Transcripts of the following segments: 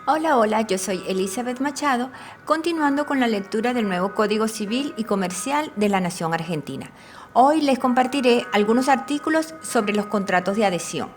Hola, hola, yo soy Elizabeth Machado, continuando con la lectura del nuevo Código Civil y Comercial de la Nación Argentina. Hoy les compartiré algunos artículos sobre los contratos de adhesión,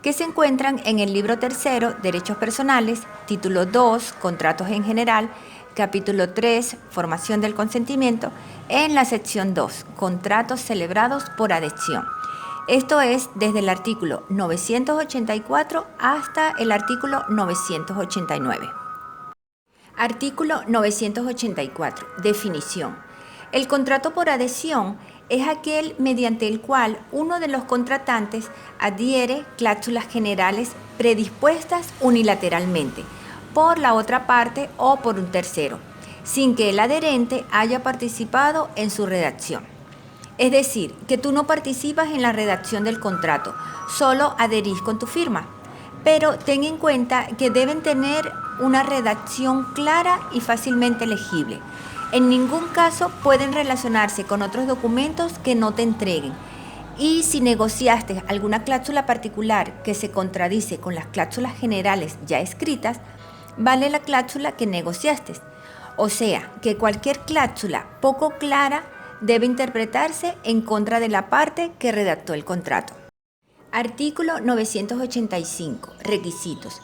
que se encuentran en el libro tercero, Derechos Personales, título 2, Contratos en General, capítulo 3, Formación del Consentimiento, en la sección 2, Contratos celebrados por adhesión. Esto es desde el artículo 984 hasta el artículo 989. Artículo 984. Definición. El contrato por adhesión es aquel mediante el cual uno de los contratantes adhiere cláusulas generales predispuestas unilateralmente por la otra parte o por un tercero, sin que el adherente haya participado en su redacción. Es decir, que tú no participas en la redacción del contrato, solo adherís con tu firma. Pero ten en cuenta que deben tener una redacción clara y fácilmente legible. En ningún caso pueden relacionarse con otros documentos que no te entreguen. Y si negociaste alguna cláusula particular que se contradice con las cláusulas generales ya escritas, vale la cláusula que negociaste. O sea, que cualquier cláusula poco clara debe interpretarse en contra de la parte que redactó el contrato. Artículo 985. Requisitos.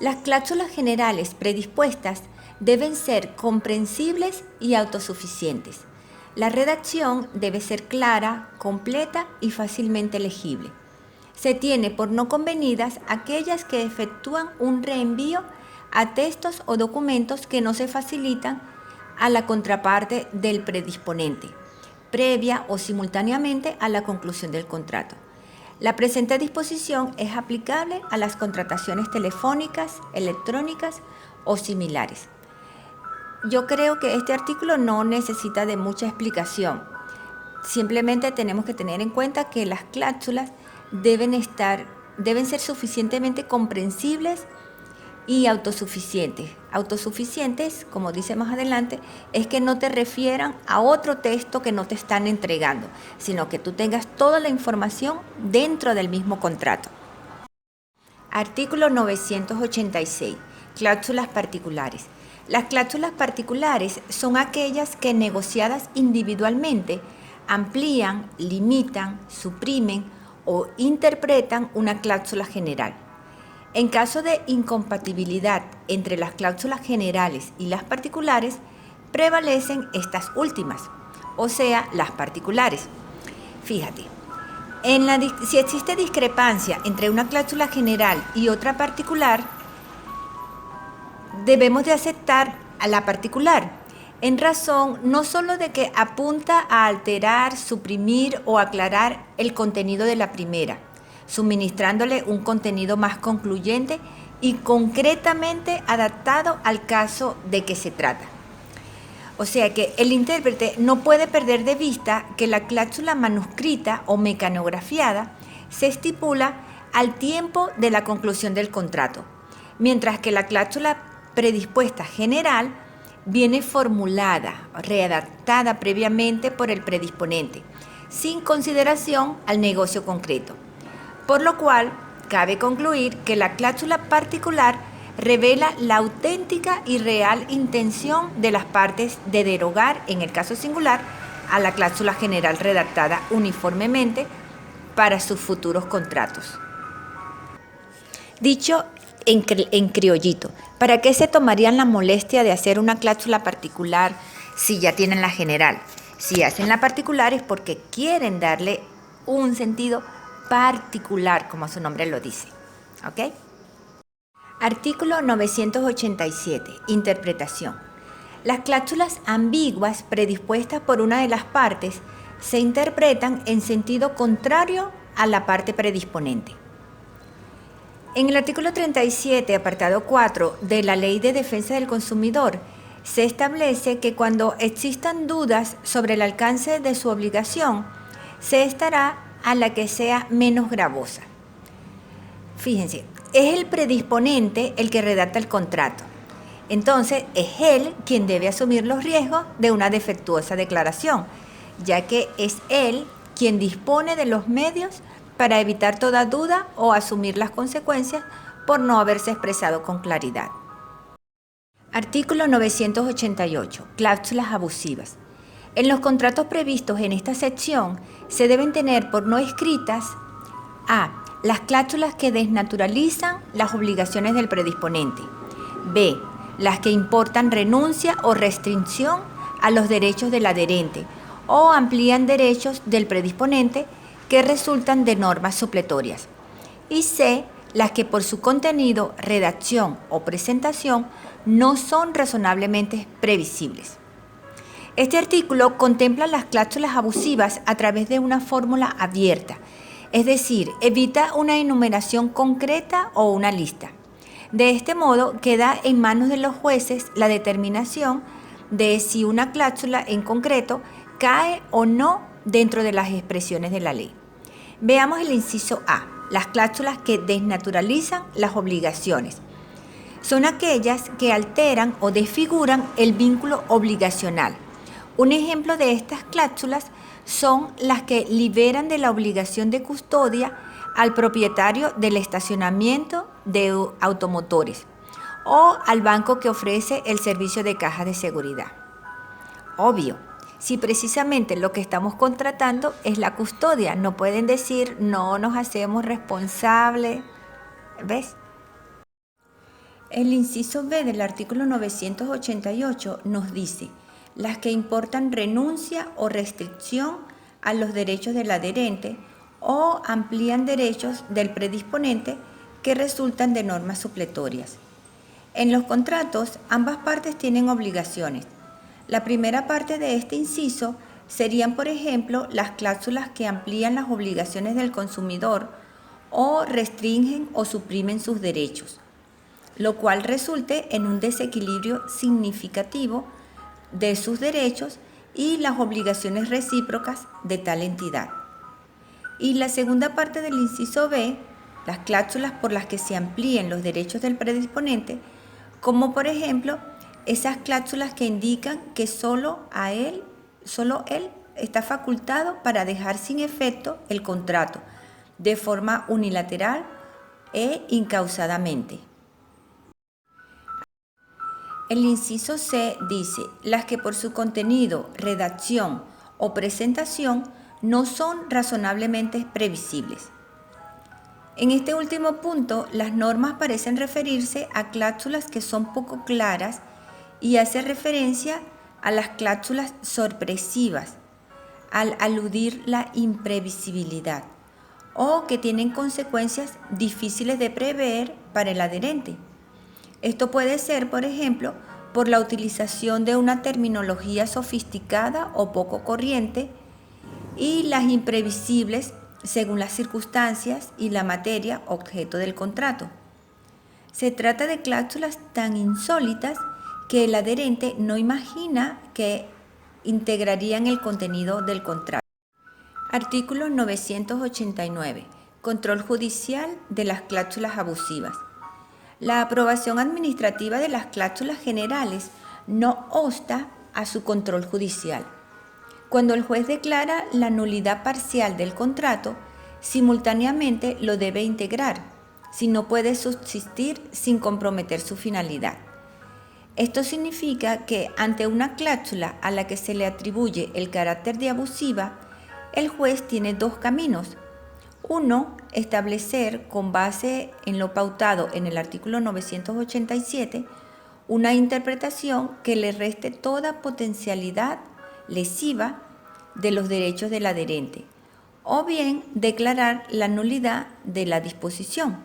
Las cláusulas generales predispuestas deben ser comprensibles y autosuficientes. La redacción debe ser clara, completa y fácilmente legible. Se tiene por no convenidas aquellas que efectúan un reenvío a textos o documentos que no se facilitan a la contraparte del predisponente, previa o simultáneamente a la conclusión del contrato. La presente disposición es aplicable a las contrataciones telefónicas, electrónicas o similares. Yo creo que este artículo no necesita de mucha explicación. Simplemente tenemos que tener en cuenta que las cláusulas deben ser suficientemente comprensibles y autosuficientes. Autosuficientes, como dice más adelante, es que no te refieran a otro texto que no te están entregando, sino que tú tengas toda la información dentro del mismo contrato. Artículo 986. Cláusulas particulares. Las cláusulas particulares son aquellas que negociadas individualmente amplían, limitan, suprimen o interpretan una cláusula general. En caso de incompatibilidad entre las cláusulas generales y las particulares, prevalecen estas últimas, o sea, las particulares. Fíjate, si existe discrepancia entre una cláusula general y otra particular, debemos de aceptar a la particular, en razón no solo de que apunta a alterar, suprimir o aclarar el contenido de la primera, suministrándole un contenido más concluyente y concretamente adaptado al caso de que se trata. O sea que el intérprete no puede perder de vista que la cláusula manuscrita o mecanografiada se estipula al tiempo de la conclusión del contrato, mientras que la cláusula predispuesta general viene formulada, redactada previamente por el predisponente, sin consideración al negocio concreto. Por lo cual, cabe concluir que la cláusula particular revela la auténtica y real intención de las partes de derogar, en el caso singular, a la cláusula general redactada uniformemente para sus futuros contratos. Dicho en criollito, ¿para qué se tomarían la molestia de hacer una cláusula particular si ya tienen la general? Si hacen la particular es porque quieren darle un sentido particular, como su nombre lo dice. ¿Ok? Artículo 987. Interpretación. Las cláusulas ambiguas predispuestas por una de las partes se interpretan en sentido contrario a la parte predisponente. En el artículo 37, apartado 4 de la Ley de Defensa del Consumidor, se establece que cuando existan dudas sobre el alcance de su obligación, se estará a la que sea menos gravosa. Fíjense, es el predisponente el que redacta el contrato. Entonces, es él quien debe asumir los riesgos de una defectuosa declaración, ya que es él quien dispone de los medios para evitar toda duda o asumir las consecuencias por no haberse expresado con claridad. Artículo 988. Cláusulas abusivas. En los contratos previstos en esta sección se deben tener por no escritas a. Las cláusulas que desnaturalizan las obligaciones del predisponente. B. Las que importan renuncia o restricción a los derechos del adherente o amplían derechos del predisponente que resultan de normas supletorias. Y C. Las que por su contenido, redacción o presentación no son razonablemente previsibles. Este artículo contempla las cláusulas abusivas a través de una fórmula abierta, es decir, evita una enumeración concreta o una lista. De este modo, queda en manos de los jueces la determinación de si una cláusula en concreto cae o no dentro de las expresiones de la ley. Veamos el inciso A. Las cláusulas que desnaturalizan las obligaciones. Son aquellas que alteran o desfiguran el vínculo obligacional. Un ejemplo de estas cláusulas son las que liberan de la obligación de custodia al propietario del estacionamiento de automotores o al banco que ofrece el servicio de caja de seguridad. Obvio, si precisamente lo que estamos contratando es la custodia, no pueden decir no nos hacemos responsables. ¿Ves? El inciso B del artículo 988 nos dice las que importan renuncia o restricción a los derechos del adherente o amplían derechos del predisponente que resultan de normas supletorias. En los contratos, ambas partes tienen obligaciones. La primera parte de este inciso serían, por ejemplo, las cláusulas que amplían las obligaciones del consumidor o restringen o suprimen sus derechos, lo cual resulte en un desequilibrio significativo de sus derechos y las obligaciones recíprocas de tal entidad. Y la segunda parte del inciso B, las cláusulas por las que se amplíen los derechos del predisponente, como por ejemplo esas cláusulas que indican que solo él está facultado para dejar sin efecto el contrato de forma unilateral e incausadamente. El inciso C dice las que por su contenido, redacción o presentación no son razonablemente previsibles. En este último punto, las normas parecen referirse a cláusulas que son poco claras y hace referencia a las cláusulas sorpresivas, al aludir la imprevisibilidad, o que tienen consecuencias difíciles de prever para el adherente. Esto puede ser, por ejemplo, por la utilización de una terminología sofisticada o poco corriente y las imprevisibles según las circunstancias y la materia objeto del contrato. Se trata de cláusulas tan insólitas que el adherente no imagina que integrarían el contenido del contrato. Artículo 989. Control judicial de las cláusulas abusivas. La aprobación administrativa de las cláusulas generales no obsta a su control judicial. Cuando el juez declara la nulidad parcial del contrato, simultáneamente lo debe integrar, si no puede subsistir sin comprometer su finalidad. Esto significa que ante una cláusula a la que se le atribuye el carácter de abusiva, el juez tiene dos caminos. Uno, establecer, con base en lo pautado en el artículo 987, una interpretación que le reste toda potencialidad lesiva de los derechos del adherente, o bien declarar la nulidad de la disposición.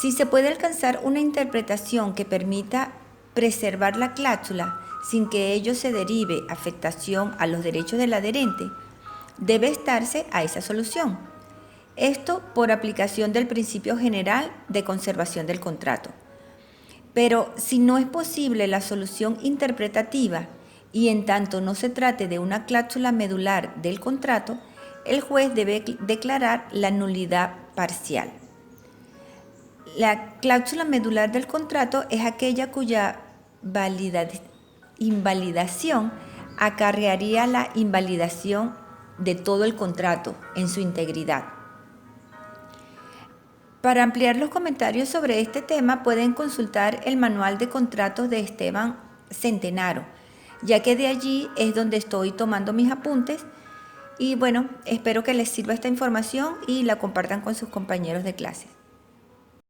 Si se puede alcanzar una interpretación que permita preservar la cláusula sin que ello se derive afectación a los derechos del adherente, debe estarse a esa solución. Esto por aplicación del principio general de conservación del contrato. Pero si no es posible la solución interpretativa y en tanto no se trate de una cláusula medular del contrato, el juez debe declarar la nulidad parcial. La cláusula medular del contrato es aquella cuya invalidación acarrearía la invalidación de todo el contrato en su integridad. Para ampliar los comentarios sobre este tema pueden consultar el manual de contratos de Esteban Centenaro, ya que de allí es donde estoy tomando mis apuntes. Y bueno, espero que les sirva esta información y la compartan con sus compañeros de clase.